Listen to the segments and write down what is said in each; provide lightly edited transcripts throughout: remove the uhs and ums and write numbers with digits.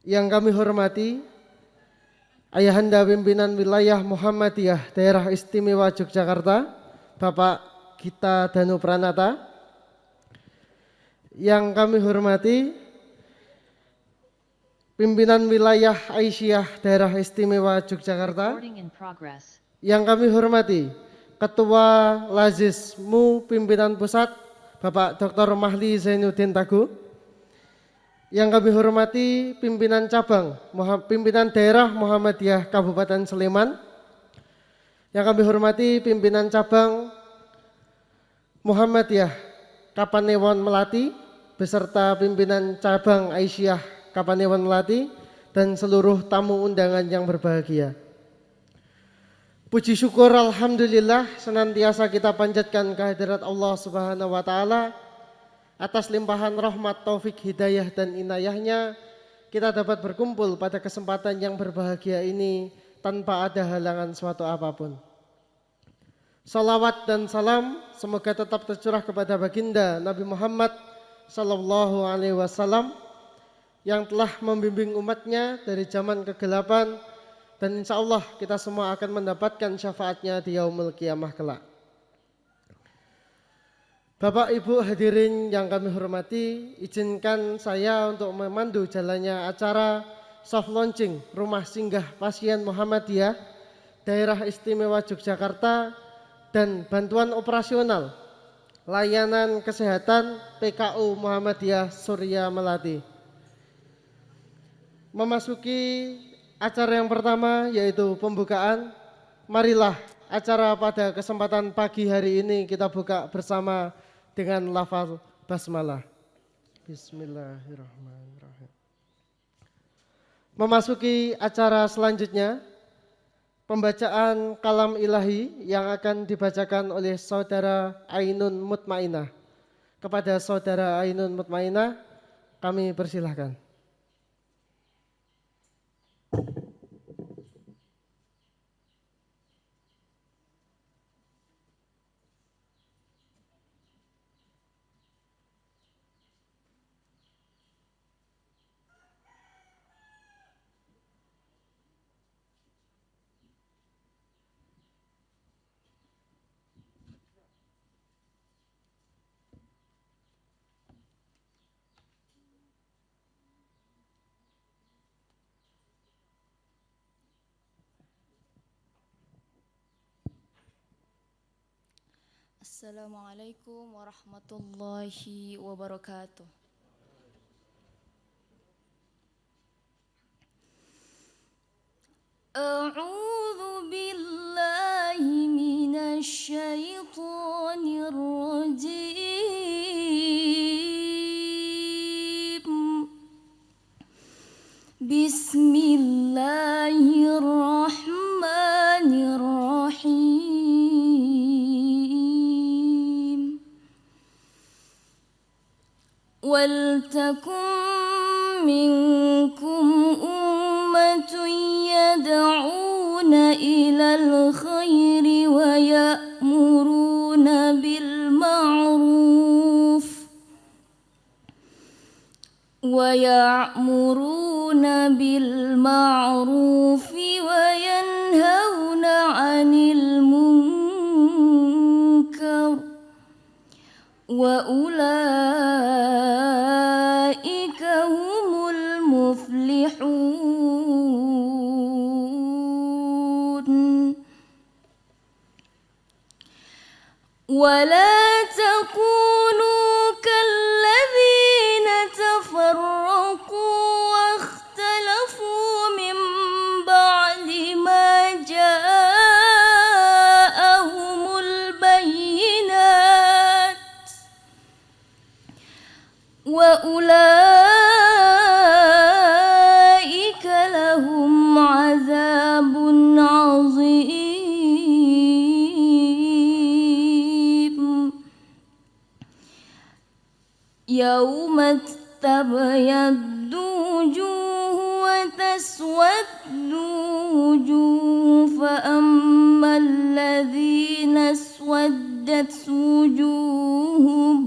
Yang kami hormati Ayahanda Pimpinan Wilayah Muhammadiyah Daerah Istimewa Yogyakarta, Bapak Gita Danu Pranata. Yang kami hormati Pimpinan Wilayah Aisyah Daerah Istimewa Yogyakarta. Yang kami hormati Ketua Lazismu Pimpinan Pusat, Bapak Dr. Mahli Zainuddin Tagu. Yang kami hormati pimpinan cabang, pimpinan daerah Muhammadiyah Kabupaten Sleman. Yang kami hormati pimpinan cabang Muhammadiyah Kapanewon Melati beserta pimpinan cabang Aisyah Kapanewon Melati dan seluruh tamu undangan yang berbahagia. Puji syukur alhamdulillah senantiasa kita panjatkan kehadirat Allah Subhanahu wa taala atas limpahan rahmat, taufik, hidayah dan inayahnya kita dapat berkumpul pada kesempatan yang berbahagia ini tanpa ada halangan suatu apapun. Salawat dan salam semoga tetap tercurah kepada baginda Nabi Muhammad sallallahu alaihi wasallam yang telah membimbing umatnya dari zaman kegelapan dan insya Allah kita semua akan mendapatkan syafaatnya di yaumul qiyamah kelak. Bapak Ibu hadirin yang kami hormati, izinkan saya untuk memandu jalannya acara soft launching Rumah Singgah Pasien Muhammadiyah Daerah Istimewa Yogyakarta dan bantuan operasional layanan kesehatan PKU Muhammadiyah Surya Melati. Memasuki acara yang pertama yaitu pembukaan. Marilah acara pada kesempatan pagi hari ini kita buka bersama dengan lafaz basmalah. Bismillahirrahmanirrahim. Memasuki acara selanjutnya, pembacaan kalam ilahi yang akan dibacakan oleh Saudara Ainun Mutmainah. Kepada Saudara Ainun Mutmainah, kami persilahkan. Assalamualaikum warahmatullahi wabarakatuh. A'udzu billahi minasy syaithanir rajim. Bismillahirrahmanirrahim. Waltakum minkum ummatun yad'una ilal khairi wa ya'muruna bil ma'ruf wa yanhauna 'anil munkar wa ulaika humul muflihun. ولا تكونوا كالذين تفرقوا واختلفوا من بعد ما جاءهم البينات وأولئك لهم عذاب عظيم. يوم تبيض وجوه وتسود وجوه فأما الذين اسودت وجوههم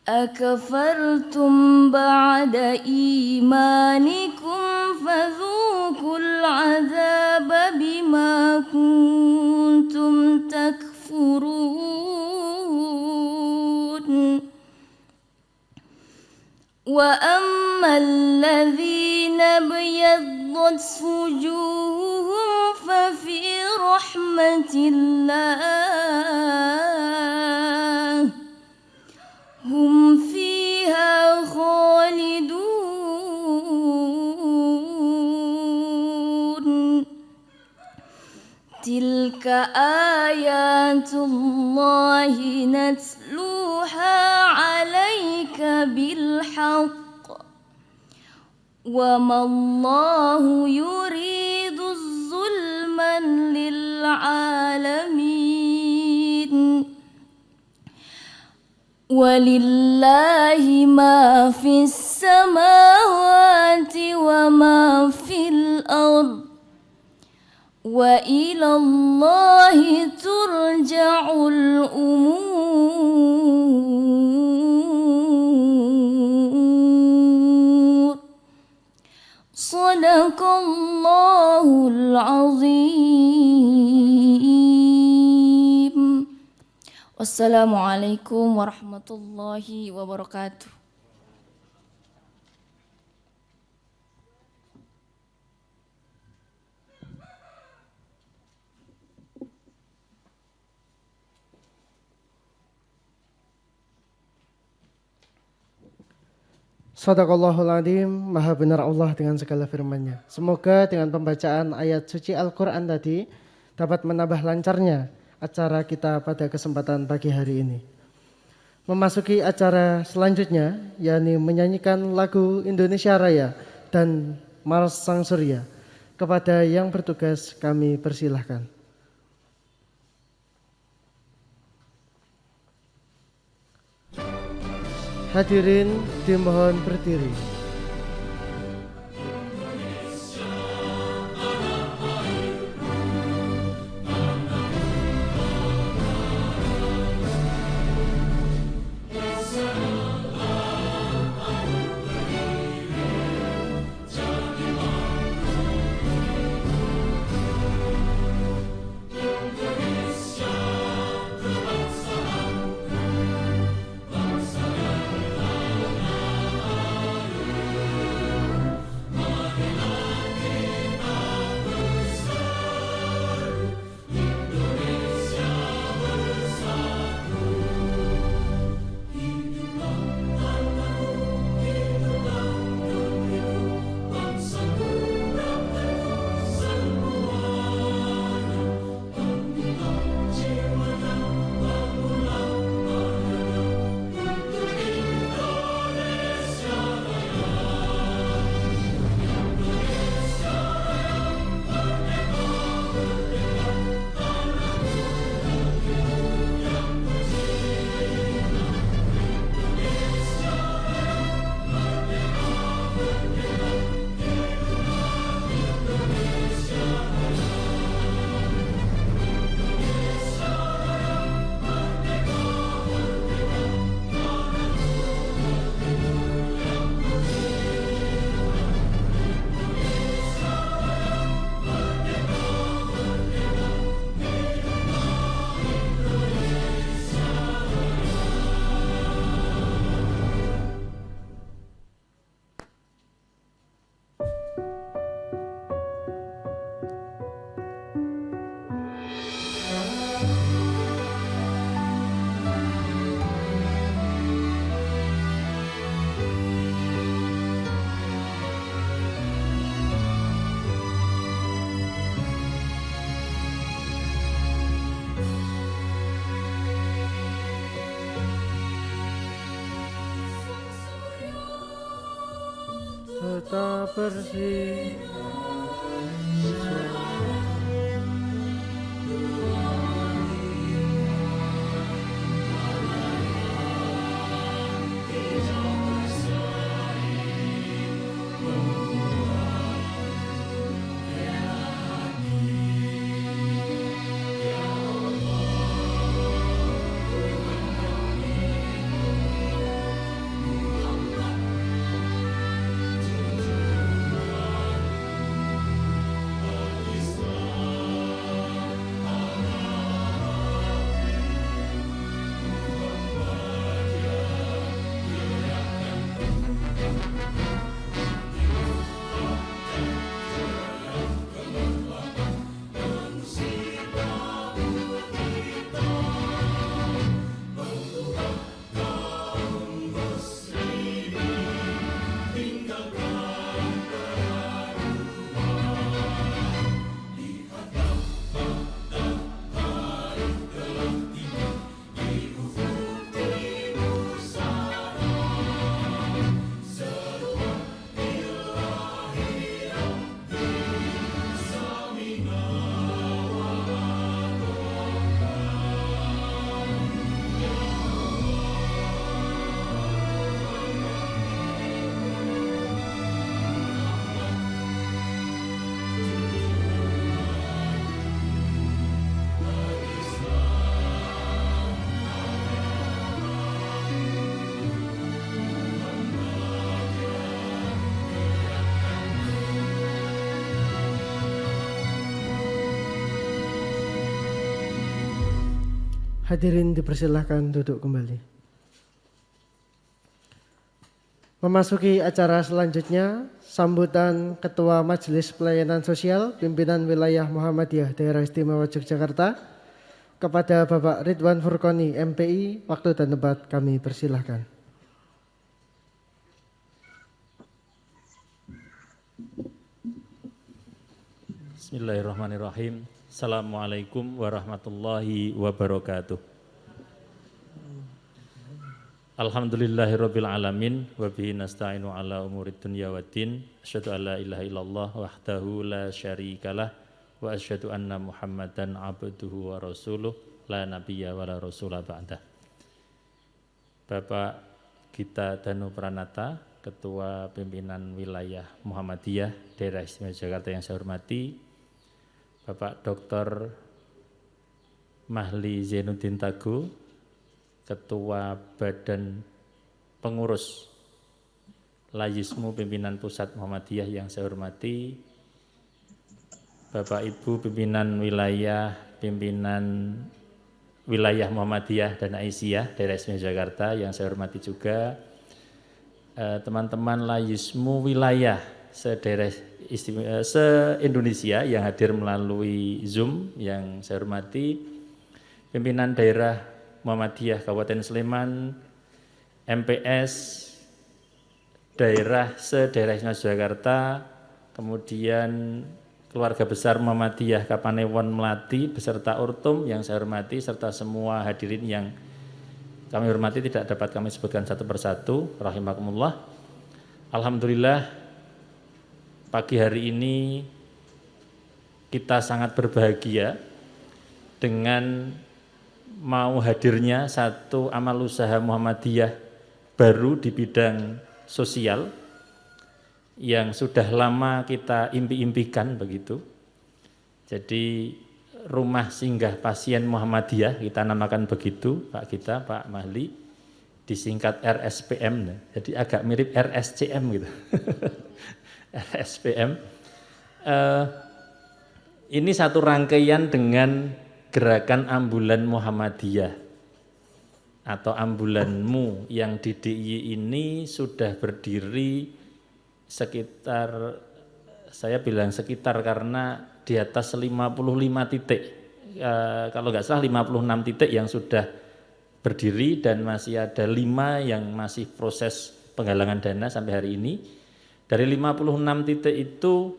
أكفرتم بعد إيمانكم فذوقوا العذاب بما كنتم تكفرون وأما الذين ابيضت وجوههم ففي رحمة الله هم فيها خالدون تلك آيات الله نتلوها عليك بالحق وما الله يريد ظلما للعالمين ولله ما في السماوات وما في الأرض وإلى الله ترجع الأمور صدق الله العظيم. Wassalamualaikum warahmatullahi wabarakatuh. Shadaqallahul Adzim, maha benar Allah dengan segala firman-Nya. Semoga dengan pembacaan ayat suci Al-Quran tadi dapat menambah lancarnya acara kita pada kesempatan pagi hari ini. Memasuki acara selanjutnya, yakni menyanyikan lagu Indonesia Raya dan Mars Sang Surya. Kepada yang bertugas kami persilahkan. Hadirin dimohon berdiri. Tetap bersih. Hadirin dipersilahkan duduk kembali. Memasuki acara selanjutnya, sambutan Ketua Majelis Pelayanan Sosial Pimpinan Wilayah Muhammadiyah Daerah Istimewa Yogyakarta kepada Bapak Ridwan Furqoni MPI, waktu dan tempat kami persilahkan. Bismillahirrahmanirrahim. Assalamualaikum warahmatullahi wabarakatuh. Alhamdulillahirabbil alamin wa bihi nasta'inu ala umurid dunya waddin. Asyhadu an la ilaha illallah wahdahu la syarikalah wa asyhadu anna Muhammadan abduhu wa rasuluh la nabiyya wa la rasula ba'dah. Bapak Gita Danu Pranata, Ketua Pimpinan Wilayah Muhammadiyah Daerah Istimewa Jakarta yang saya hormati, Bapak Dr. Mahli Zainuddin Tagu, Ketua Badan Pengurus Layismu Pimpinan Pusat Muhammadiyah yang saya hormati, Bapak Ibu Pimpinan Wilayah Muhammadiyah dan Aisyah Daerah Istimewa Jakarta yang saya hormati juga, teman-teman Layismu wilayah se-Indonesia yang hadir melalui Zoom yang saya hormati, pimpinan daerah Muhammadiyah Kabupaten Sleman, MPS daerah se-daerah Istimewa Jakarta, kemudian keluarga besar Muhammadiyah Kapanewon Melati beserta Urtum yang saya hormati, serta semua hadirin yang kami hormati tidak dapat kami sebutkan satu persatu, rahimakumullah. Alhamdulillah, pagi hari ini kita sangat berbahagia dengan mau hadirnya satu amal usaha Muhammadiyah baru di bidang sosial yang sudah lama kita impi-impikan begitu. Jadi rumah singgah pasien Muhammadiyah, kita namakan begitu Pak Gita, Pak Mahli, disingkat RSPM, jadi agak mirip RSCM gitu. RSPM. Ini satu rangkaian dengan gerakan ambulan Muhammadiyah atau ambulanmu yang di DIY ini sudah berdiri sekitar, saya bilang sekitar karena di atas 55 titik, kalau nggak salah 56 titik yang sudah berdiri dan masih ada 5 yang masih proses penggalangan dana sampai hari ini. Dari 56 titik itu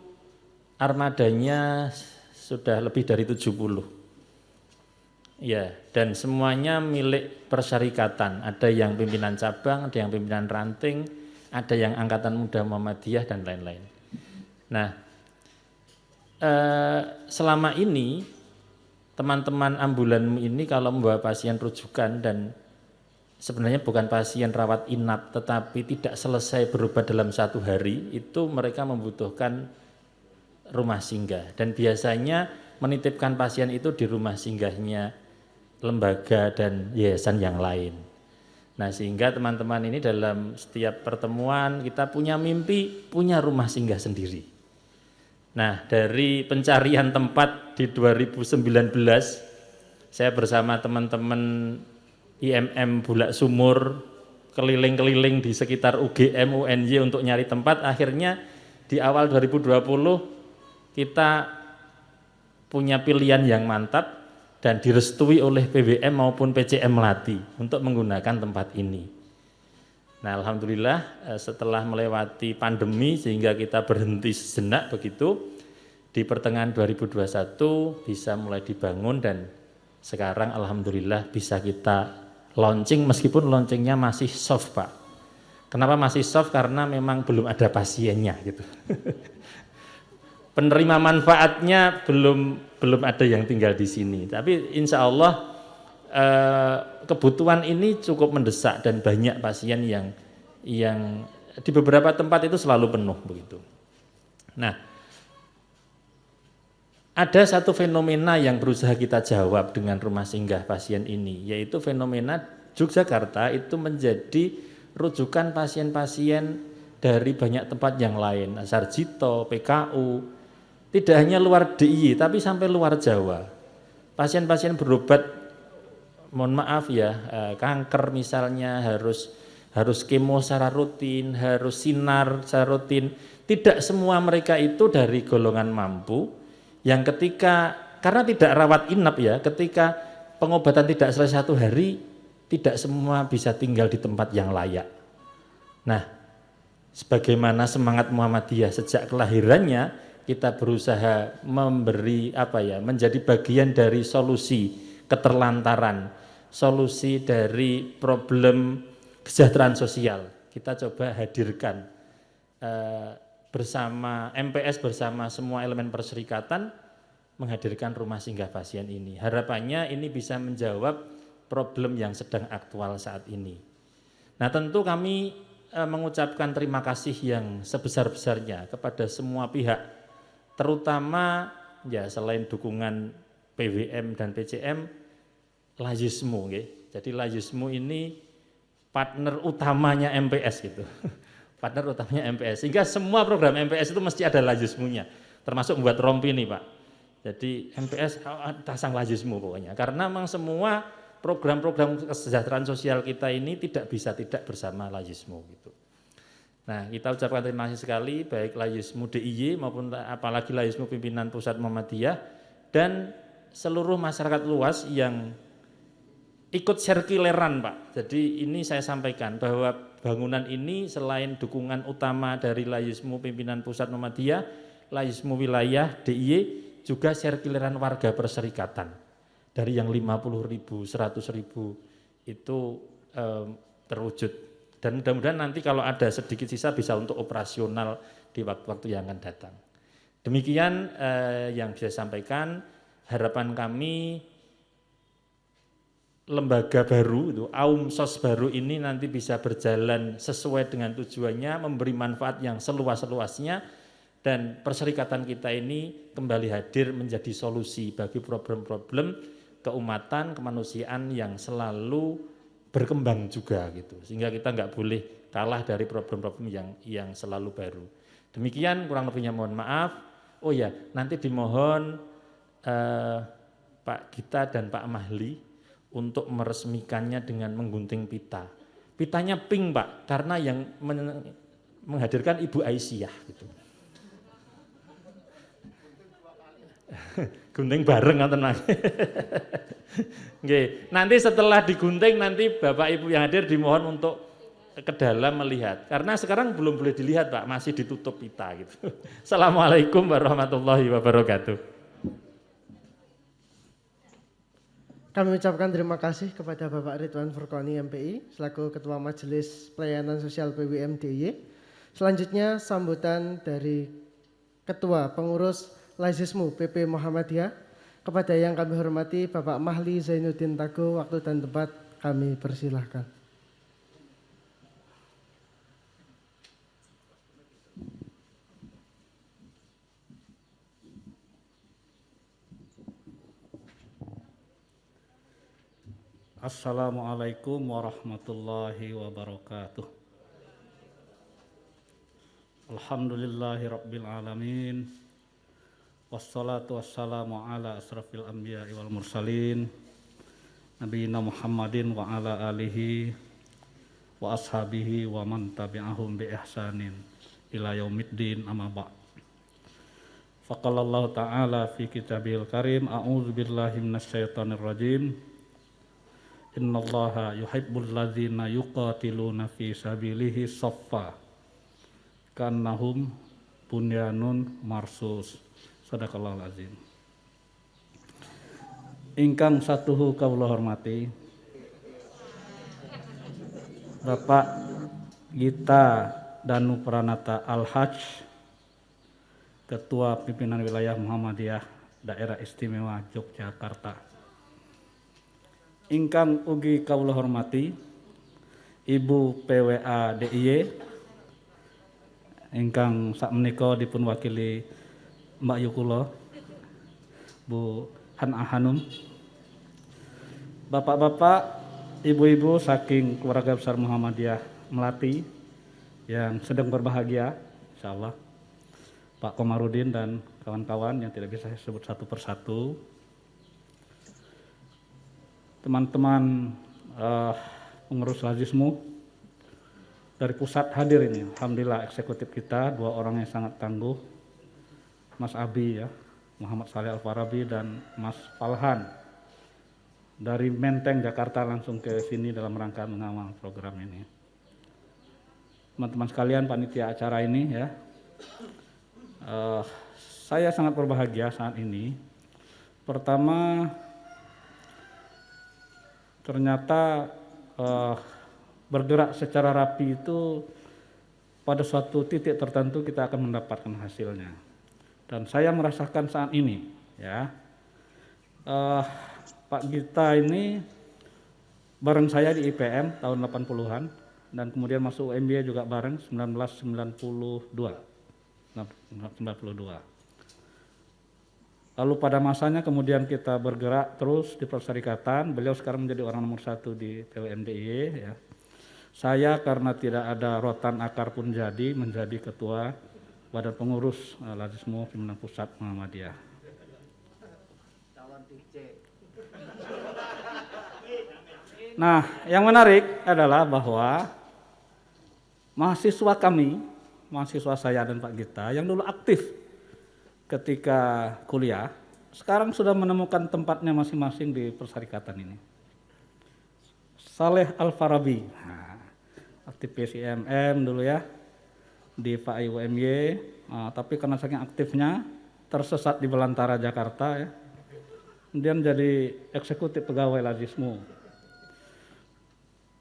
armadanya sudah lebih dari 70. Ya, dan semuanya milik persyarikatan. Ada yang pimpinan cabang, ada yang pimpinan ranting, ada yang angkatan muda Muhammadiyah dan lain-lain. Nah, selama ini teman-teman ambulanmu ini kalau membawa pasien rujukan dan sebenarnya bukan pasien rawat inap tetapi tidak selesai berobat dalam satu hari, itu mereka membutuhkan rumah singgah dan biasanya menitipkan pasien itu di rumah singgahnya lembaga dan yayasan yang lain. Nah, sehingga teman-teman ini dalam setiap pertemuan kita punya mimpi punya rumah singgah sendiri. Nah, dari pencarian tempat di 2019 saya bersama teman-teman IMM Bulak Sumur keliling-keliling di sekitar UGM, UNY untuk nyari tempat. Akhirnya di awal 2020 kita punya pilihan yang mantap dan direstui oleh PBM maupun PCM Melati untuk menggunakan tempat ini. Nah, alhamdulillah setelah melewati pandemi sehingga kita berhenti sejenak begitu, di pertengahan 2021 bisa mulai dibangun dan sekarang alhamdulillah bisa kita launching, meskipun launchingnya masih soft Pak. Kenapa masih soft? Karena memang belum ada pasiennya gitu. Penerima manfaatnya belum ada yang tinggal di sini. Tapi insya Allah kebutuhan ini cukup mendesak dan banyak pasien yang di beberapa tempat itu selalu penuh begitu. Nah, ada satu fenomena yang berusaha kita jawab dengan rumah singgah pasien ini, yaitu fenomena Yogyakarta itu menjadi rujukan pasien-pasien dari banyak tempat yang lain, Sarjito, PKU, tidak hanya luar DIY tapi sampai luar Jawa. Pasien-pasien berobat mohon maaf ya, kanker misalnya harus kemo secara rutin, harus sinar secara rutin. Tidak semua mereka itu dari golongan mampu yang karena tidak rawat inap ya, ketika pengobatan tidak selesai 1 hari, tidak semua bisa tinggal di tempat yang layak. Nah, sebagaimana semangat Muhammadiyah sejak kelahirannya, kita berusaha menjadi bagian dari solusi keterlantaran, solusi dari problem kesejahteraan sosial. Kita coba hadirkan bersama MPS, bersama semua elemen perserikatan, menghadirkan rumah singgah pasien ini. Harapannya ini bisa menjawab problem yang sedang aktual saat ini. Nah, tentu kami mengucapkan terima kasih yang sebesar-besarnya kepada semua pihak, terutama ya selain dukungan PWM dan PCM, Layismu. Jadi Layismu ini partner utamanya MPS gitu. Partner utamanya MPS, sehingga semua program MPS itu mesti ada Layismunya, termasuk membuat rompi ini Pak. Jadi MPS tasang Layismu pokoknya, karena memang semua program-program kesejahteraan sosial kita ini tidak bisa tidak bersama Layismu gitu. Nah, kita ucapkan terima kasih sekali baik Layismu DIY maupun apalagi Layismu pimpinan Pusat Muhammadiyah dan seluruh masyarakat luas yang ikut sirkuleran Pak. Jadi ini saya sampaikan bahwa bangunan ini selain dukungan utama dari Layismu pimpinan Pusat Muhammadiyah, Layismu wilayah DIY juga sirkuleran warga perserikatan. Dari yang 50.000, 100.000 itu terwujud. Dan mudah-mudahan nanti kalau ada sedikit sisa bisa untuk operasional di waktu-waktu yang akan datang. Demikian yang bisa saya sampaikan. Harapan kami lembaga baru, itu AUMSOS baru ini nanti bisa berjalan sesuai dengan tujuannya, memberi manfaat yang seluas-luasnya, dan perserikatan kita ini kembali hadir menjadi solusi bagi problem-problem keumatan, kemanusiaan yang selalu berkembang juga gitu. Sehingga kita nggak boleh kalah dari problem-problem yang selalu baru. Demikian kurang lebihnya mohon maaf. Oh ya, nanti dimohon Pak Gita dan Pak Mahli untuk meresmikannya dengan menggunting pita. Pitanya pink Pak, karena yang menghadirkan Ibu Aisyah gitu. Gunting bareng ngoten Mas. Nggih, nanti setelah digunting nanti Bapak Ibu yang hadir dimohon untuk ke dalam melihat. Karena sekarang belum boleh dilihat Pak, masih ditutup pita gitu. Assalamualaikum warahmatullahi wabarakatuh. Kami ucapkan terima kasih kepada Bapak Ridwan Furqoni MPI selaku Ketua Majelis Pelayanan Sosial PWM DIY. Selanjutnya sambutan dari Ketua Pengurus Layismu PP Muhammadiyah. Kepada yang kami hormati Bapak Mahli Zainuddin Tago, waktu dan tempat kami persilahkan. Assalamualaikum warahmatullahi wabarakatuh. Alhamdulillahi rabbil alamin. Wassalatu wassalamu ala asrafil anbiya'i wal mursalin nabiyina Muhammadin wa ala alihi wa ashabihi wa man tabi'ahum bi ihsanin ila yaumiddin amma ba'd. Faqala Allah ta'ala fi kitabil karim, a'udzu billahi minasyaitonir rajim. Innallaha yuhibbul ladzina yuqatiluna fi sabilihi shaffa kannahum bunyanun marsus. Sadaqallahul azim. Ingkang satuhu kawula hormati Bapak Gita Danu Pranata Al-Hajj, Ketua Pimpinan Wilayah Muhammadiyah Daerah Istimewa Yogyakarta. Ingkang ugi kawula hormati Ibu PWA DIY ingkang sakmenika dipun wakili Mbak Yukula, Bu Hana Hanum, Bapak-bapak, Ibu-ibu saking keluarga besar Muhammadiyah Melati yang sedang berbahagia, insyaallah, Pak Komarudin dan kawan-kawan yang tidak bisa saya sebut satu persatu. teman-teman pengurus Lazismu dari pusat hadir ini. Alhamdulillah eksekutif kita 2 orang yang sangat tangguh, Mas Abi ya, Muhammad Saleh Al-Farabi dan Mas Falhan dari Menteng Jakarta langsung ke sini dalam rangka mengawal program ini. Teman-teman sekalian panitia acara ini ya, saya sangat berbahagia saat ini. Pertama, ternyata bergerak secara rapi itu pada suatu titik tertentu kita akan mendapatkan hasilnya. Dan saya merasakan saat ini ya, Pak Gita ini bareng saya di IPM tahun 80-an dan kemudian masuk UMY juga bareng 1992. Lalu pada masanya kemudian kita bergerak terus di perserikatan. Beliau sekarang menjadi orang nomor 1 di PWMDIY ya. Saya karena tidak ada rotan akar pun menjadi ketua Badan Pengurus Lazismu Pimpinan Pusat Muhammadiyah. Nah, yang menarik adalah bahwa mahasiswa kami, mahasiswa saya dan Pak Gita yang dulu aktif ketika kuliah, sekarang sudah menemukan tempatnya masing-masing di perserikatan ini. Saleh Al-Farabi, aktif PCMM dulu ya, di PAI UMY, tapi karena saking aktifnya tersesat di Belantara Jakarta ya, kemudian jadi eksekutif pegawai Lazismu.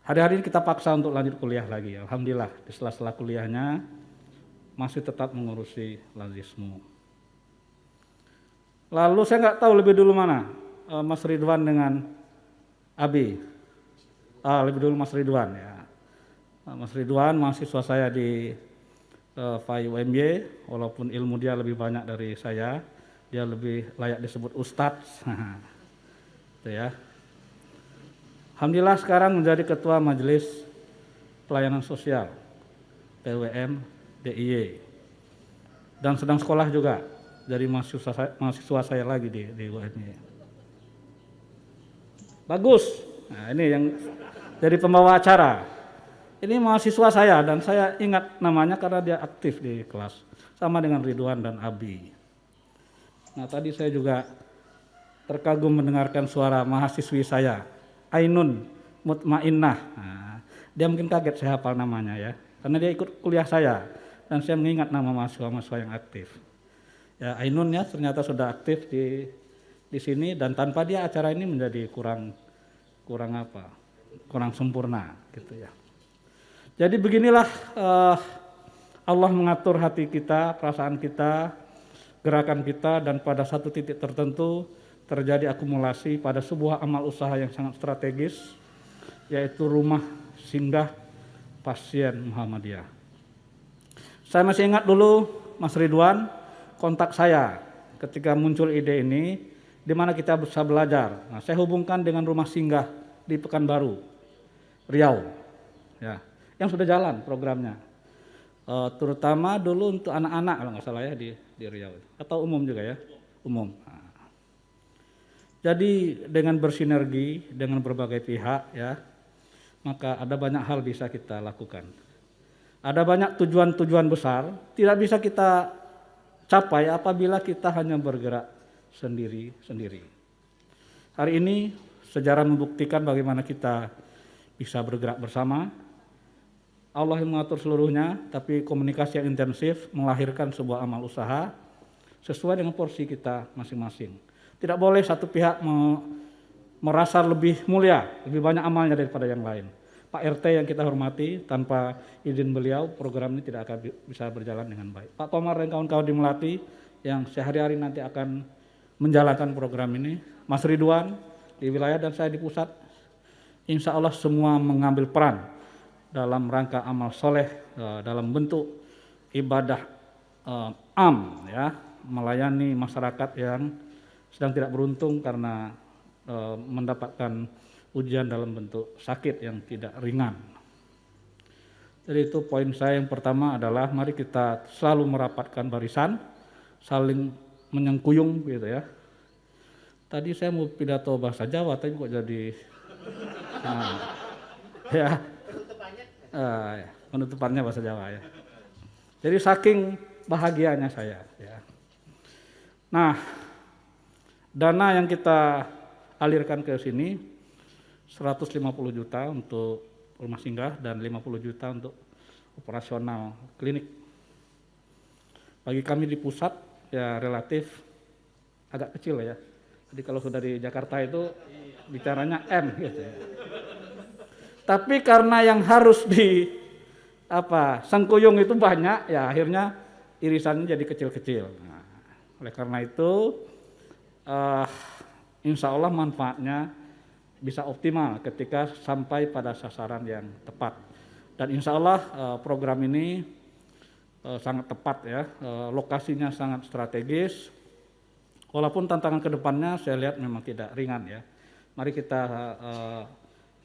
Hari-hari ini kita paksa untuk lanjut kuliah lagi. Alhamdulillah di sela-sela kuliahnya masih tetap mengurusi Lazismu. Lalu saya nggak tahu lebih dulu mana, Mas Ridwan dengan Abi. Lebih dulu Mas Ridwan ya. Mas Ridwan mahasiswa saya di PAI UMY, walaupun ilmu dia lebih banyak dari saya, dia lebih layak disebut ustadz. Itu ya. Alhamdulillah sekarang menjadi ketua Majelis Pelayanan Sosial PWM DIY dan sedang sekolah juga dari mahasiswa saya lagi di UMY. Bagus. Nah, ini yang jadi pembawa acara. Ini mahasiswa saya dan saya ingat namanya karena dia aktif di kelas. Sama dengan Ridwan dan Abi. Nah tadi saya juga terkagum mendengarkan suara mahasiswi saya, Ainun Mutmainnah. Nah, dia mungkin kaget saya hafal namanya ya. Karena dia ikut kuliah saya dan saya mengingat nama mahasiswa-mahasiswa yang aktif. Ya Ainun ya ternyata sudah aktif di sini dan tanpa dia acara ini menjadi kurang sempurna gitu ya. Jadi beginilah Allah mengatur hati kita, perasaan kita, gerakan kita dan pada satu titik tertentu terjadi akumulasi pada sebuah amal usaha yang sangat strategis yaitu rumah singgah pasien Muhammadiyah. Saya masih ingat dulu Mas Ridwan kontak saya ketika muncul ide ini di mana kita bisa belajar. Nah, saya hubungkan dengan rumah singgah di Pekanbaru, Riau. Ya, yang sudah jalan programnya. Terutama dulu untuk anak-anak kalau nggak salah ya di Riau. Atau umum juga ya? Umum. Nah. Jadi dengan bersinergi dengan berbagai pihak ya, maka ada banyak hal bisa kita lakukan. Ada banyak tujuan-tujuan besar tidak bisa kita capai apabila kita hanya bergerak sendiri-sendiri. Hari ini sejarah membuktikan bagaimana kita bisa bergerak bersama. Allah yang mengatur seluruhnya, tapi komunikasi yang intensif melahirkan sebuah amal usaha sesuai dengan porsi kita masing-masing. Tidak boleh satu pihak merasa lebih mulia, lebih banyak amalnya daripada yang lain. Pak RT yang kita hormati, tanpa izin beliau program ini tidak akan bisa berjalan dengan baik. Pak Komar dan kawan-kawan di Melati yang sehari-hari nanti akan menjalankan program ini, Mas Ridwan di wilayah dan saya di pusat, insya Allah semua mengambil peran dalam rangka amal soleh dalam bentuk ibadah ya, melayani masyarakat yang sedang tidak beruntung karena mendapatkan ujian dalam bentuk sakit yang tidak ringan. Jadi itu poin saya yang pertama adalah mari kita selalu merapatkan barisan, saling menyengkuyung gitu ya. Tadi saya mau pidato bahasa Jawa tapi kok jadi Nah, ya. Ya, penutupannya bahasa Jawa ya. Jadi saking bahagianya saya ya. Nah, dana yang kita alirkan ke sini 150 juta untuk rumah singgah dan 50 juta untuk operasional klinik. Bagi kami di pusat ya relatif agak kecil ya. Jadi kalau sudah di Jakarta itu bicaranya M gitu ya. Tapi karena yang harus sengkuyung itu banyak, ya akhirnya irisannya jadi kecil-kecil. Nah, oleh karena itu, insya Allah manfaatnya bisa optimal ketika sampai pada sasaran yang tepat. Dan insya Allah program ini sangat tepat ya, lokasinya sangat strategis. Walaupun tantangan kedepannya saya lihat memang tidak ringan ya. Mari kita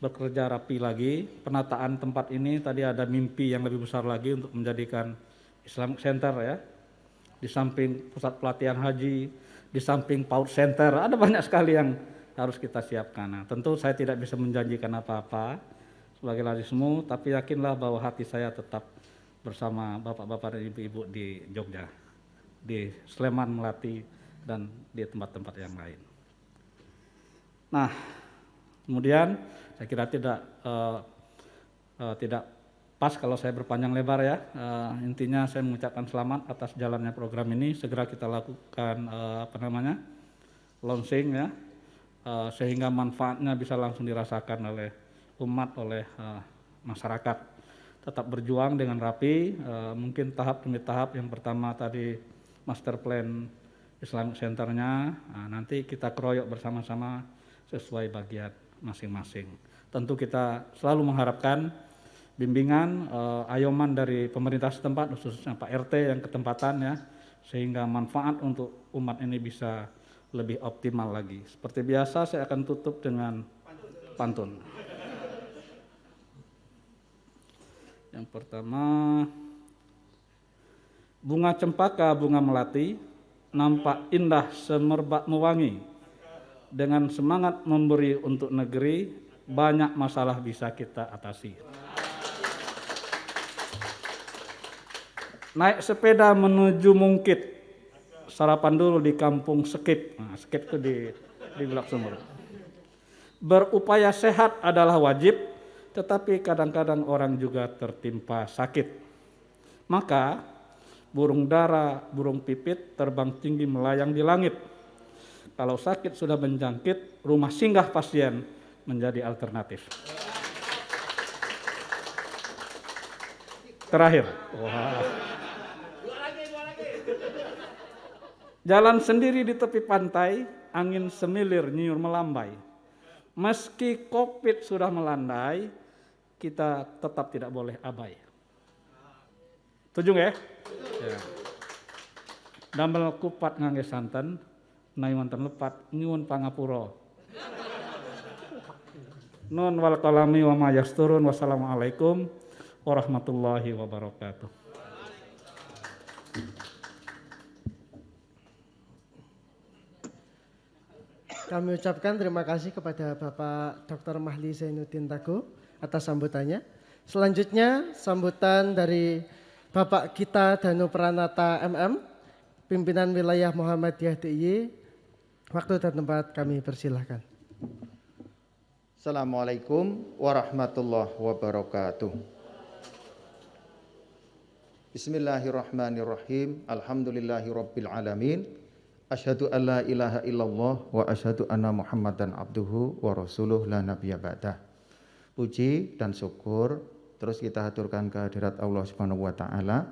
bekerja rapi lagi, penataan tempat ini tadi ada mimpi yang lebih besar lagi untuk menjadikan Islamic Center ya. Di samping pusat pelatihan haji, di samping PAUD Center, ada banyak sekali yang harus kita siapkan. Nah, tentu saya tidak bisa menjanjikan apa-apa sebagai lazismu, tapi yakinlah bahwa hati saya tetap bersama bapak-bapak dan ibu-ibu di Jogja, di Sleman, Melati, dan di tempat-tempat yang lain. Nah, kemudian saya kira tidak pas kalau saya berpanjang lebar ya. Intinya saya mengucapkan selamat atas jalannya program ini. Segera kita lakukan launching ya, sehingga manfaatnya bisa langsung dirasakan oleh umat, oleh masyarakat. Tetap berjuang dengan rapi, mungkin tahap demi tahap. Yang pertama tadi master plan Islamic Center-nya, nanti kita keroyok bersama-sama sesuai bagian masing-masing. Tentu kita selalu mengharapkan bimbingan, ayoman dari pemerintah setempat, khususnya Pak RT yang ketempatan ya, sehingga manfaat untuk umat ini bisa lebih optimal lagi. Seperti biasa saya akan tutup dengan pantun. Yang pertama, bunga cempaka, bunga melati, nampak indah semerbak mewangi. Dengan semangat memberi untuk negeri, banyak masalah bisa kita atasi. Naik sepeda menuju Mungkit, sarapan dulu di kampung Sekip. Nah, Sekip itu di Bulak Sumur. Berupaya sehat adalah wajib, tetapi kadang-kadang orang juga tertimpa sakit. Maka burung dara, burung pipit terbang tinggi melayang di langit. Kalau sakit sudah menjangkit, rumah singgah pasien menjadi alternatif. Terakhir. Wah. Jalan sendiri di tepi pantai, angin semilir nyiur melambai. Meski COVID sudah melandai, kita tetap tidak boleh abai. Setuju ya? Ya. Damel kupat ngangge santen, nai wonten lepat nyuwun pangapura. Nun wal kalami wa ma yasturun. Wassalamualaikum warahmatullahi wabarakatuh. Kami ucapkan terima kasih kepada Bapak Dr. Mahli Zainuddin Tago atas sambutannya. Selanjutnya sambutan dari Bapak Gita Danu Pranata MM, pimpinan wilayah Muhammadiyah DIY. Waktu dan tempat kami persilahkan. Assalamualaikum warahmatullahi wabarakatuh. Bismillahirrahmanirrahim. Alhamdulillahirabbil alamin. Asyhadu an la ilaha illallah wa asyhadu anna Muhammadan abduhu wa rasuluh la nabiyya ba'dah. Puji dan syukur terus kita haturkan kehadirat Allah Subhanahu wa taala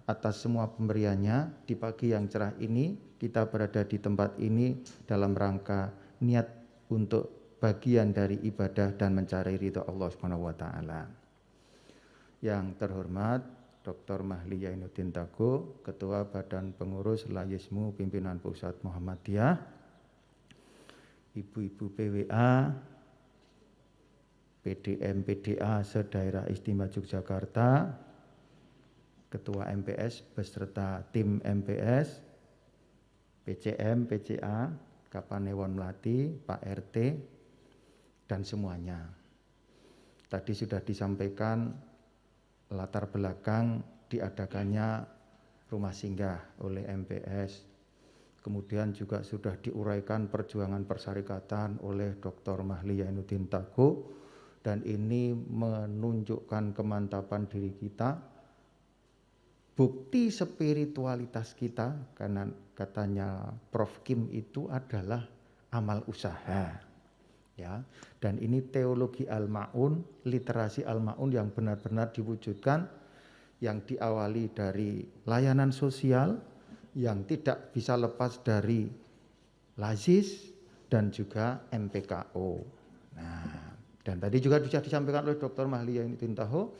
atas semua pemberiannya. Di pagi yang cerah ini kita berada di tempat ini dalam rangka niat untuk bagian dari ibadah dan mencari ridha Allah Subhanahu wa taala. Yang terhormat Dr. Mahli Zainuddin Tago, Ketua Badan Pengurus Layismu Pimpinan Pusat Muhammadiyah, Ibu-ibu PWA, PDM PDA se-Daerah Istimewa Yogyakarta, Ketua MPS beserta tim MPS, PCM, PCA, Kapanewon Melati, Pak RT, dan semuanya. Tadi sudah disampaikan latar belakang diadakannya rumah singgah oleh MPS. Kemudian juga sudah diuraikan perjuangan persyarikatan oleh Dr. Mahli Yainuddin Tagho, dan ini menunjukkan kemantapan diri kita, bukti spiritualitas kita, karena katanya Prof. Kim itu adalah amal usaha. Ya, dan ini teologi al-ma'un, literasi al-ma'un yang benar-benar diwujudkan, yang diawali dari layanan sosial yang tidak bisa lepas dari lazis dan juga MPKO. Nah, dan tadi juga sudah disampaikan oleh Dr. Mahli Yainuddin Tagho,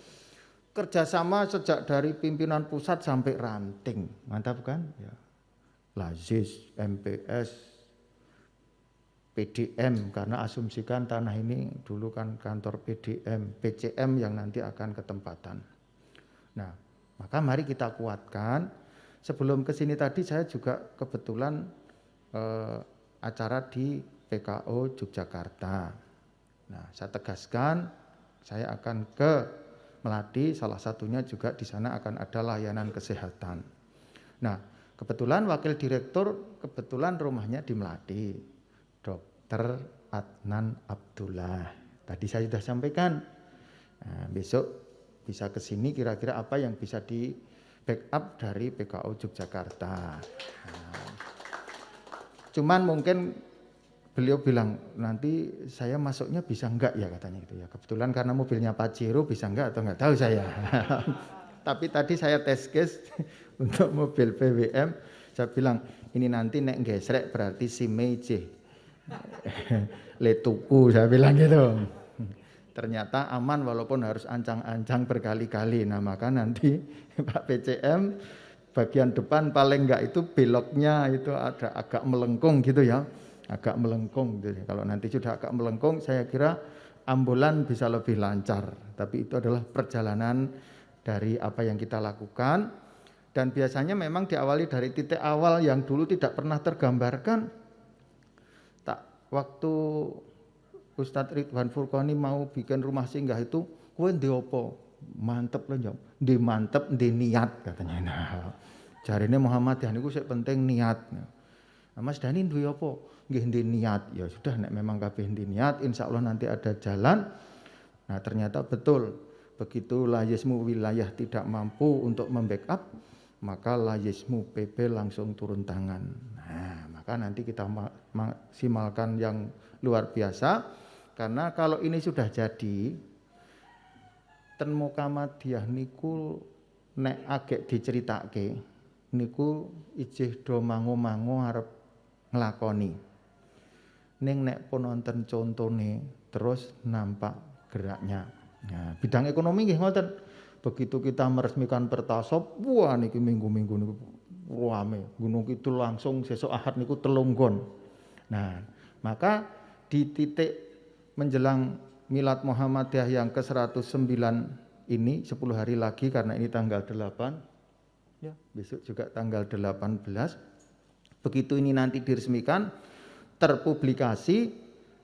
kerjasama sejak dari pimpinan pusat sampai ranting, mantap kan? Ya. Lazis, MPS, PDM, karena asumsikan tanah ini dulu kan kantor PDM, PCM yang nanti akan ketempatan. Nah, maka mari kita kuatkan. Sebelum ke sini tadi saya juga kebetulan acara di PKO Yogyakarta. Nah, saya tegaskan saya akan ke Melati, salah satunya juga di sana akan ada layanan kesehatan. Nah, kebetulan wakil direktur kebetulan rumahnya di Melati, Dr. Adnan Abdullah. Tadi saya sudah sampaikan. Nah, besok bisa ke sini, kira-kira apa yang bisa di backup dari PKO Yogyakarta. Nah, cuman mungkin beliau bilang, nanti saya masuknya bisa enggak ya, katanya gitu ya. Kebetulan karena mobilnya Pajero bisa enggak atau enggak tahu saya. Tapi tadi saya tes case untuk mobil PWM, saya bilang ini nanti nek gesrek berarti si meje letuku, saya bilang gitu. Ternyata aman walaupun harus ancang-ancang berkali-kali. Nah, maka nanti Pak PCM bagian depan paling enggak itu beloknya itu ada agak melengkung gitu ya. Agak melengkung. Kalau nanti sudah agak melengkung, saya kira ambulan bisa lebih lancar. Tapi itu adalah perjalanan dari apa yang kita lakukan. Dan biasanya memang diawali dari titik awal yang dulu tidak pernah tergambarkan. Waktu Ustadz Ridwan Furqani mau bikin rumah singgah itu, kowe ndi opo? Mantep lho, Njom. Ndi mantep, ndi niat katanya. Nah, jarine Muhammadiyah niku sik penting niat. Nah, Mas Dani duwe apa? Nggih ndi niat. Ya sudah, nek memang kabeh ndi niat, insya Allah nanti ada jalan. Nah, ternyata betul. Begitu Layismu wilayah tidak mampu untuk membackup, maka Layismu PP langsung turun tangan. Nah, maka nanti kita maksimalkan yang luar biasa, karena kalau ini sudah jadi, ten Muhammadiyah niku nek agek diceritake niku ijih do mangu-mangu arep nglakoni. Ning nek penonton contone terus nampak geraknya. Nah, bidang ekonomi nggih ngoten. Begitu kita meresmikan Pertasop, wah niki minggu-minggu niku rame. Gunung Kidul langsung sesuk Ahad niku telunggon. Nah, maka di titik menjelang Milad Muhammadiyah yang ke-109 ini 10 hari lagi, karena ini tanggal 8 ya, besok juga tanggal 18. Begitu ini nanti diresmikan, terpublikasi,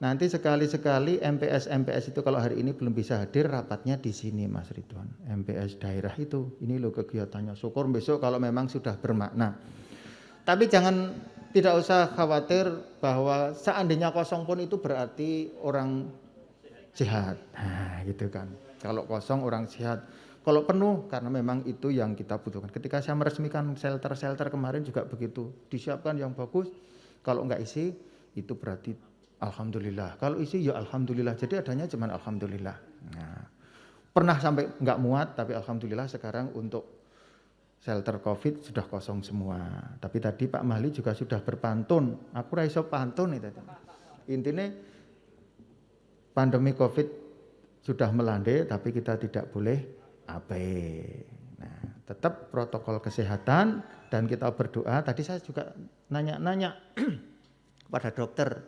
nanti sekali-sekali MPS itu kalau hari ini belum bisa hadir, rapatnya di sini Mas Ridwan. MPS daerah itu, ini loh kegiatannya. Syukur besok kalau memang sudah bermakna. Tapi tidak usah khawatir bahwa seandainya kosong pun itu berarti orang sehat. Nah, gitu kan. Kalau kosong orang sehat. Kalau penuh, karena memang itu yang kita butuhkan. Ketika saya meresmikan shelter kemarin juga begitu. Disiapkan yang bagus. Kalau enggak isi, itu berarti alhamdulillah. Kalau isi, ya alhamdulillah. Jadi adanya cuma alhamdulillah. Nah, pernah sampai enggak muat, tapi alhamdulillah sekarang untuk shelter COVID sudah kosong semua. Tapi tadi Pak Mahli juga sudah berpantun. Aku raiso pantun itu. Intinya pandemi COVID sudah melandai, tapi kita tidak boleh abai. Nah, tetap protokol kesehatan dan kita berdoa. Tadi saya juga nanya-nanya pada dokter.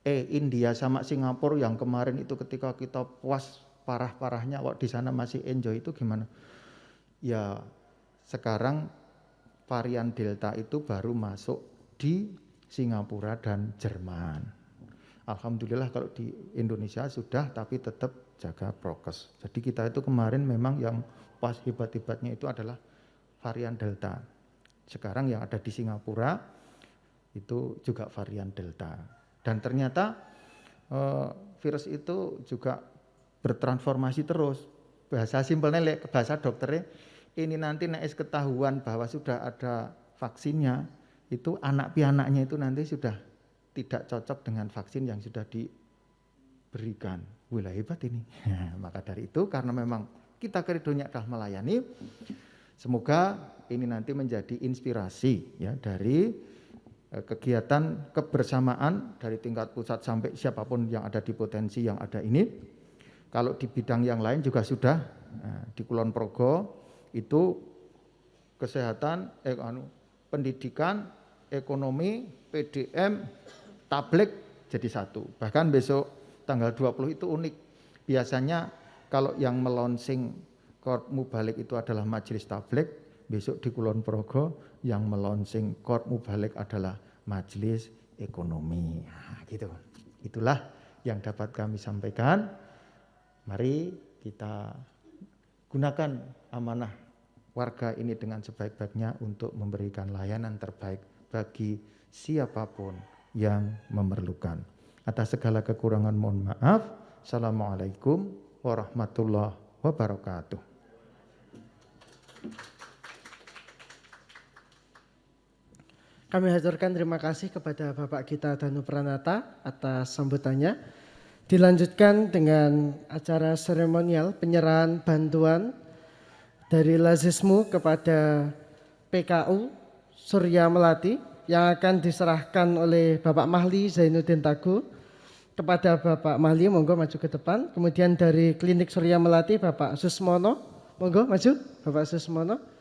India sama Singapura yang kemarin itu ketika kita puas parah-parahnya, kok di sana masih enjoy, itu gimana? Ya, sekarang varian Delta itu baru masuk di Singapura dan Jerman. Alhamdulillah kalau di Indonesia sudah, tapi tetap jaga prokes. Jadi kita itu kemarin memang yang pas hebat-hebatnya itu adalah varian Delta. Sekarang yang ada di Singapura itu juga varian Delta. Dan ternyata virus itu juga bertransformasi terus. Bahasa simpelnya, bahasa dokternya, ini nanti nek ketahuan bahwa sudah ada vaksinnya, itu anak pianaknya itu nanti sudah tidak cocok dengan vaksin yang sudah diberikan. Wah, hebat ini. Maka dari itu, karena memang kita keridonya adalah melayani, semoga ini nanti menjadi inspirasi ya dari kegiatan kebersamaan dari tingkat pusat sampai siapapun yang ada di potensi yang ada ini. Kalau di bidang yang lain juga sudah di Kulon Progo itu kesehatan, pendidikan, ekonomi, PDM, tablik jadi satu. Bahkan besok tanggal 20 itu unik. Biasanya kalau yang melonsing Korp Mubalik itu adalah Majelis Tablik, besok di Kulon Progo yang melonsing Korp Mubalik adalah Majelis Ekonomi. Nah, gitu. Itulah yang dapat kami sampaikan. Mari kita gunakan amanah warga ini dengan sebaik-baiknya untuk memberikan layanan terbaik bagi siapapun yang memerlukan. Atas segala kekurangan mohon maaf. Assalamualaikum warahmatullahi wabarakatuh. Kami haturkan terima kasih kepada Bapak kita Danu Pranata atas sambutannya. Dilanjutkan dengan acara seremonial penyerahan bantuan dari Lazismu kepada PKU Surya Melati yang akan diserahkan oleh Bapak Mahli Zainuddin Tagu kepada Bapak Mahli, monggo maju ke depan. Kemudian dari Klinik Surya Melati Bapak Susmono, monggo maju Bapak Susmono.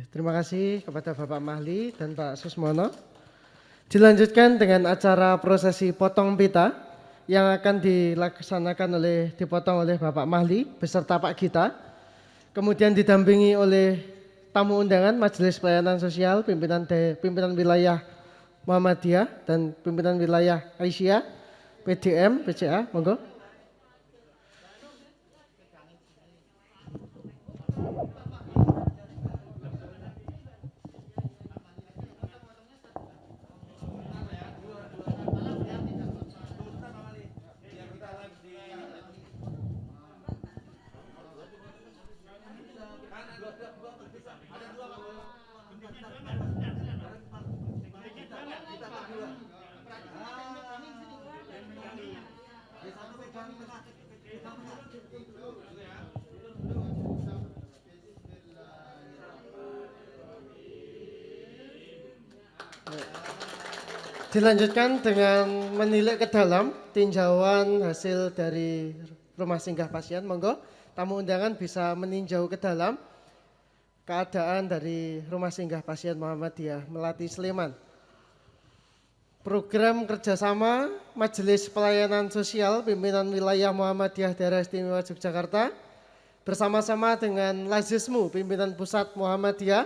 Terima kasih kepada Bapak Mahli dan Pak Susmono. Dilanjutkan dengan acara prosesi potong pita yang akan dipotong oleh Bapak Mahli beserta Pak Gita. Kemudian didampingi oleh tamu undangan Majelis Pelayanan Sosial, pimpinan wilayah Muhammadiyah dan pimpinan wilayah Aisyah, PDM, PCA, monggo. Dilanjutkan dengan menilik ke dalam tinjauan hasil dari rumah singgah pasien. Monggo tamu undangan bisa meninjau ke dalam keadaan dari rumah singgah pasien Muhammadiyah Melati Sleman. Program kerjasama Majelis Pelayanan Sosial Pimpinan Wilayah Muhammadiyah Daerah Istimewa Yogyakarta bersama-sama dengan Lazismu Pimpinan Pusat Muhammadiyah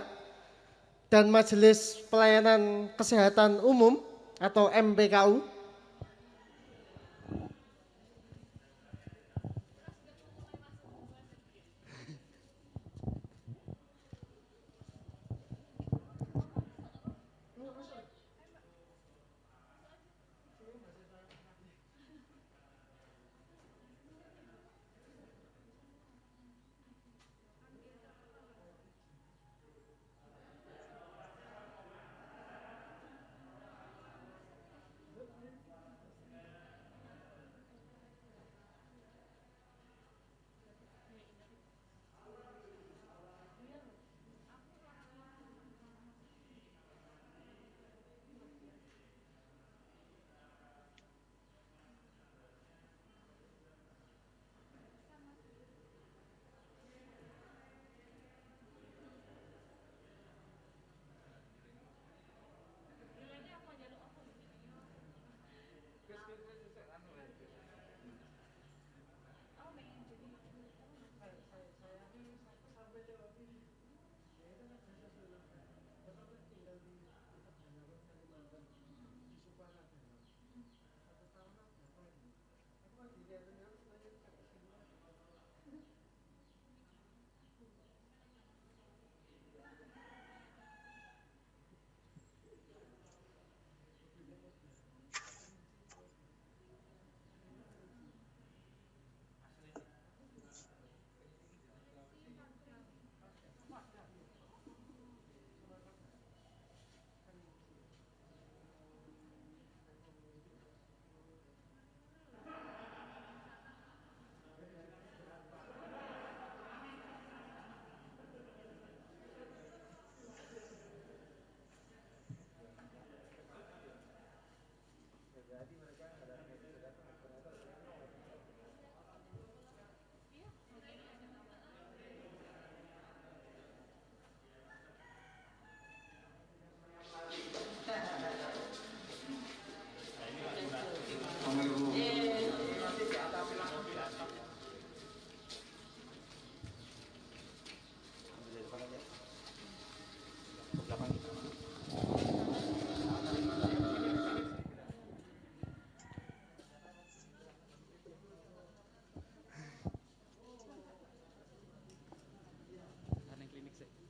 dan Majelis Pelayanan Kesehatan Umum atau MPKU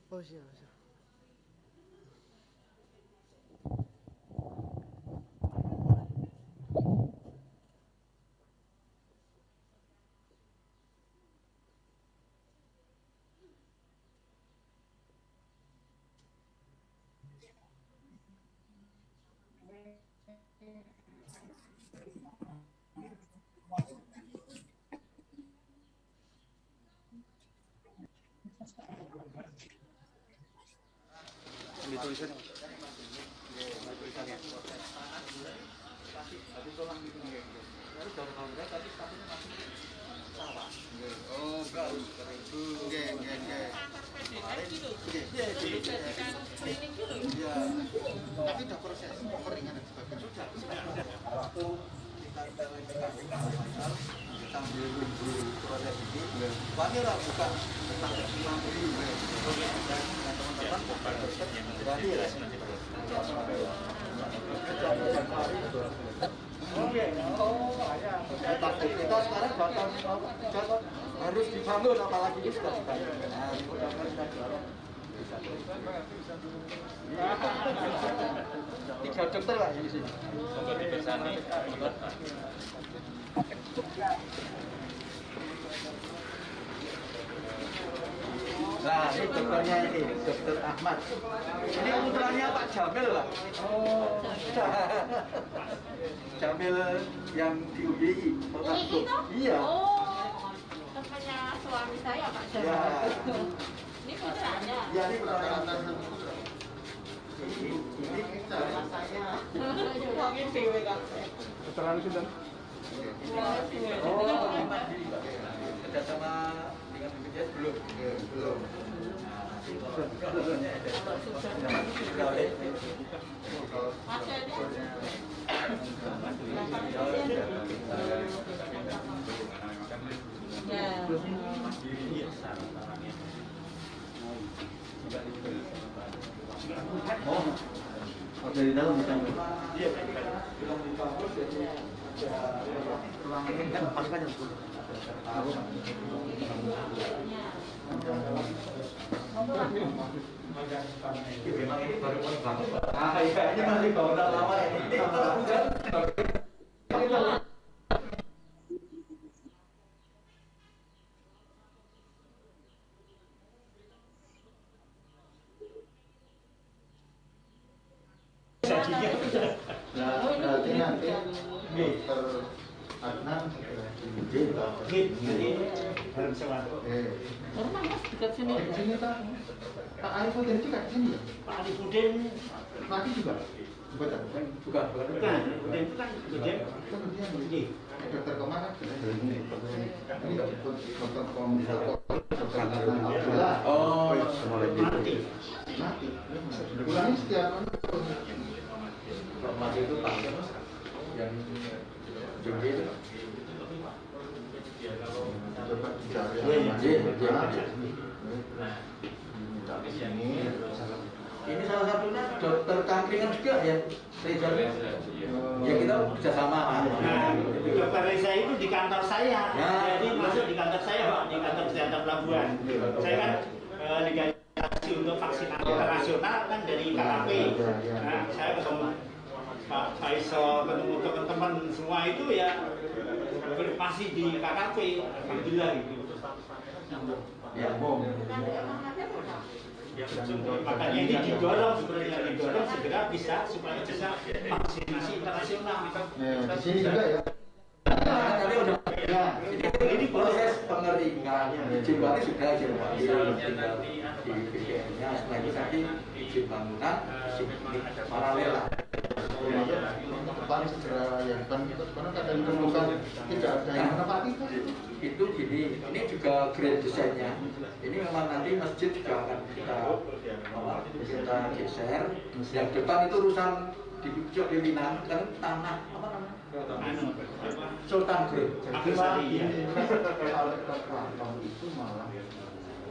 Oh siap, siap. Tapi udah proses pengeringan dan sebagainya. Sambil nunggu proses ini, banyak lah bukan tentang kesimpulan ini. Teman-teman, berarti ya. Kita sekarang bakal harus dibangun, apalagi ini sudah dibangun. Nah, mudah-mudahan kita dorong. 3 dokter lah di sini. Nah, ini dokternya ini, Dokter Ahmad. Ini putranya Pak Jamil lah. Oh, Jamil yang di UGI. Iya. Oh, temannya suami saya Pak Jamil. Ya. Ini putranya. Ya, ini putranya. Ini cara saya. Mungkin dewe kan. Keterangan sudah. Oh, kerjasama dengan BPJS belum? Belum. Oh, dari dalam bisa. Iya. Ruangan ini kan pasukan yang dulu. Memang ini baru bangun. Ah iya, ini masih bangunan lama ini. Ini kalau hujan. Nah, berarti nanti Dokter Adnan Bareng sewa. Rumah Mas dekat sini. di sini kan Pak Arifudin juga di sini ya? Pak Arifudin Mati juga? Bukan. bukan Arifudin itu kan Arifudin. Kan dia dokter kemana? Ini dokter dokter Abdullah. Oh, Mati. mati. Bulannya setiap Mati itu Pak yang Jogja itu. Coba dicari. Ini salah satunya dokter Kangkringan juga ya, Rizal. Ya kita bisa sama. Nah, Dokter Reza itu di kantor saya. Ya. Jadi masuk di kantor saya, Pak, di kantor kesehatan pelabuhan. Saya kan digasi untuk vaksinasi internasional kan dari KKP. Nah, saya ketemu Pak Faisal, ketemu teman-teman semua itu ya pasti di KKP. Alhamdulillah gitu. Ya, Makanya ini didorong sebenarnya segera bisa supaya bisa vaksinasi internasional. di sini juga ya. Tadi udah ya. Ini proses pengeringannya. Jembatan sudah tinggal di BDN-nya. Setelah itu nanti izin bangunan, paralel lah. kapan segera ya kan karena kadang ditemukan tidak ada yang menepati itu gini, ini juga grand desainnya. Ini memang nanti masjid juga akan kita geser. Yang depan itu urusan di pimpinan kan tanah apa namanya? Sultan Group. jadi malah ini kalau terpantau itu malah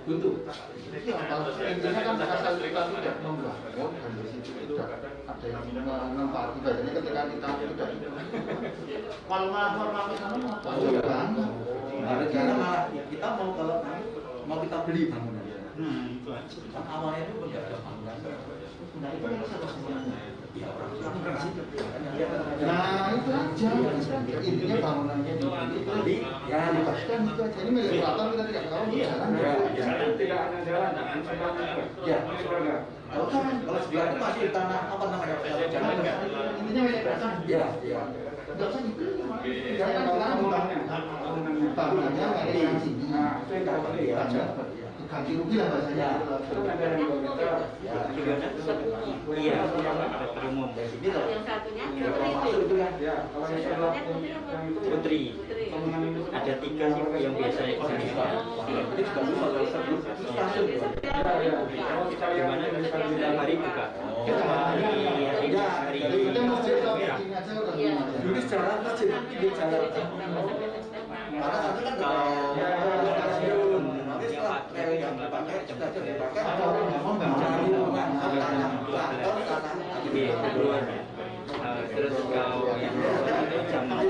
Buntu. intinya kan asal kita tidak membangun dan di situ tidak ada yang menempati biasanya ketika kita tidak kalau malah formal sana mau bangun Nah, rencana malah kita mau kalau mau kita beli bangunan. Itu aja. Kan awalnya itu enggak ada bangunan. nah itu yang saya sebenarnya Ya orang nah itu aja intinya bangunannya itu ya dipastikan itu aja ini milik keraton kita tidak tahu jalan tidak ada jalan. Ya. Kalau sebelah itu masih tanah apa namanya? Jalan intinya milik keraton ya, ya. nggak usah dibeli jangan sekarang bangunannya milik yang sini ganti rugi lah bahasanya Iya, umum. Ini loh. Yang satunya Kalau putri masuk itu kan. putri. Ada 3 sih yang biasanya di sini. Ini juga bisa kalau sebelum stasiun. Gimana kita hari buka? Hari kita masjid sama ini aja udah Dulu secara masjid ini jalan. Karena satu kan stasiun. Nanti setelah lewat yang dipakai, stasiun dipakai, cari rumah, tanah, kantor, tanah. Terus kalau yang jam 8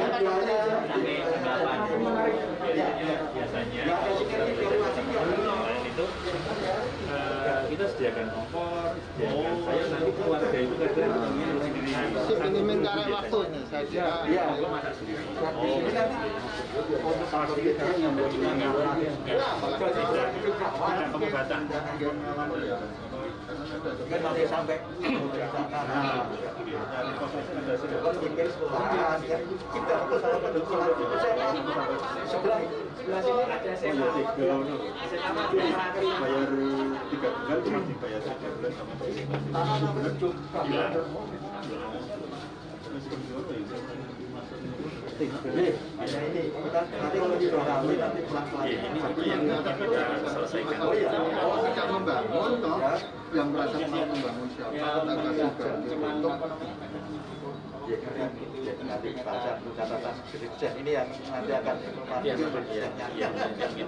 biasanya itu kita sediakan kompor, sediakan sayur, nanti keluarga itu kadang ingin sendiri. ini minta waktu ini saya kira iya, Masak sendiri. ini nanti untuk salah satu yang Ada pengobatan. kan nanti sampai kita fokus sama penduduk sebelah sini ada SMA bayar 3 bulan cuma dibayar 3 bulan sama tanah penduduk ada ini kita nanti kalau di Bali nanti pelan-pelan Ini satu yang kita selesaikan. kalau tidak membangun toh yang merasa mau membangun siapa kita kasih ganti untuk jadi nanti baca catatan skripsi ini yang nanti akan informasi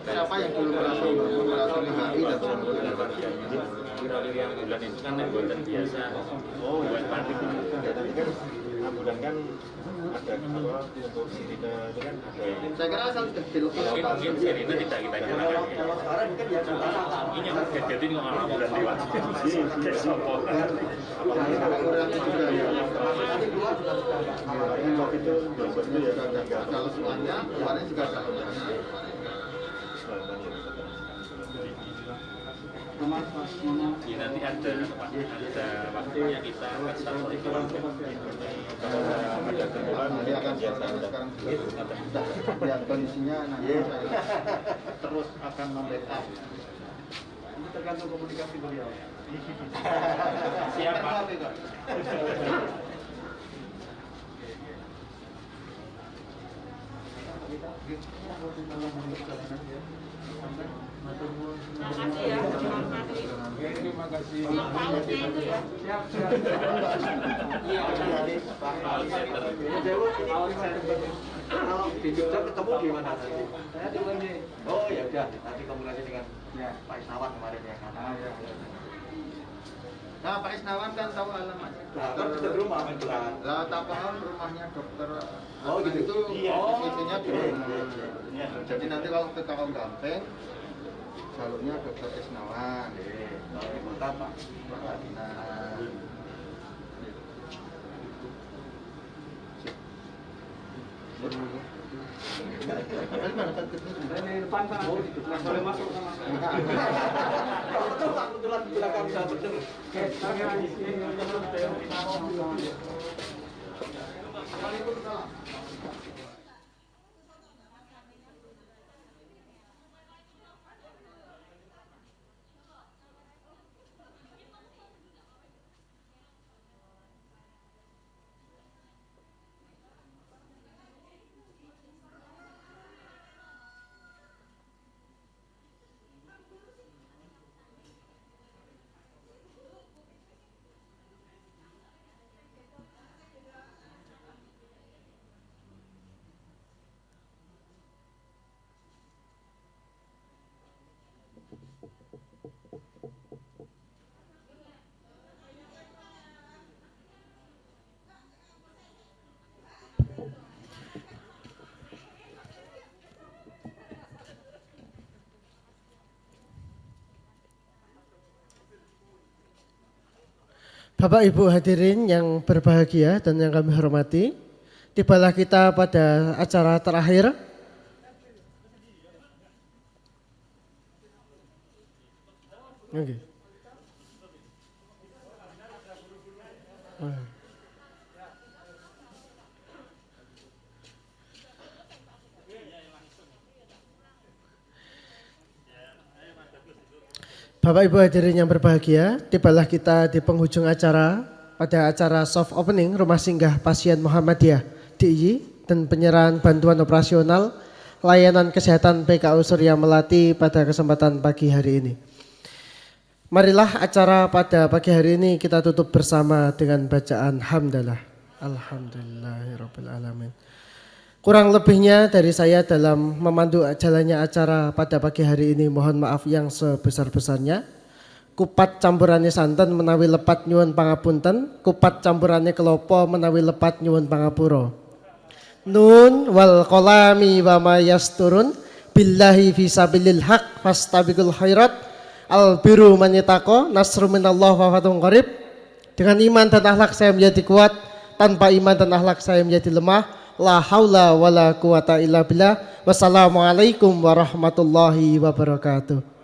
siapa yang dulu merasa membangun merasa lihai dan sebagainya Yang bulan itu kan buatan biasa. Buat mandi. ambulan kan ada apa untuk sirine itu kan ada saya kira asal sudah dilakukan Mungkin sirine tidak kita jalankan. kalau sekarang mungkin ya Ini yang gagetin kok malah ambulan lewat. Kayak sopo. kurang juga ya nanti keluar juga yang waktu itu jawabannya ya kalau semuanya kemarin juga kalau Ya, nanti ada waktunya kita satu ada kumpulan nanti akan sekarang juga ya kondisinya nanti saya terus akan membackup ini tergantung komunikasi beliau. Siapa? Makasih ya, terima kasih. Yang pautnya itu ya. Kalau di Jogja ketemu di mana nanti? Saya di sini. Oh ya udah, nanti komunikasi dengan Pak Isnawan kemarin ya kan. nah Pak Isnawan kan tahu alamat Nah, kan kita di rumah main berat. lah tak paham rumahnya dokter Oh, gitu. itu isinya di rumah jadi nanti kalau ke Kampung Gampeng jalurnya dokter Isnawan Kalau di kota Pak. nah Ini depan sana. Boleh masuk sama. Kebetulan di belakang saya betul. Bapak Ibu hadirin yang berbahagia dan yang kami hormati, tibalah kita pada acara terakhir. Oke. Bapak Ibu hadirin yang berbahagia, tibalah kita di penghujung acara pada acara soft opening Rumah Singgah Pasien Muhammadiyah DIY dan penyerahan bantuan operasional layanan kesehatan PKU Surya Melati pada kesempatan pagi hari ini. Marilah acara pada pagi hari ini kita tutup bersama dengan bacaan hamdalah. Alhamdulillahirabbil alamin. Kurang lebihnya dari saya dalam memandu jalannya acara pada pagi hari ini mohon maaf yang sebesar-besarnya. Kupat campurannya santen menawi lepat nyuwun pangapunten, kupat campurannya kelopo menawi lepat nyuwun pangapura. Nun wal qalami wa ma yasturun billahi fisabilil haq fastabiqul khairat al biru manitako nasru minallah wa fathun qarib. Dengan iman dan akhlak saya menjadi kuat, tanpa iman dan akhlak saya menjadi lemah. La haula wala quwata illa billah. Wassalamualaikum warahmatullahi wabarakatuh.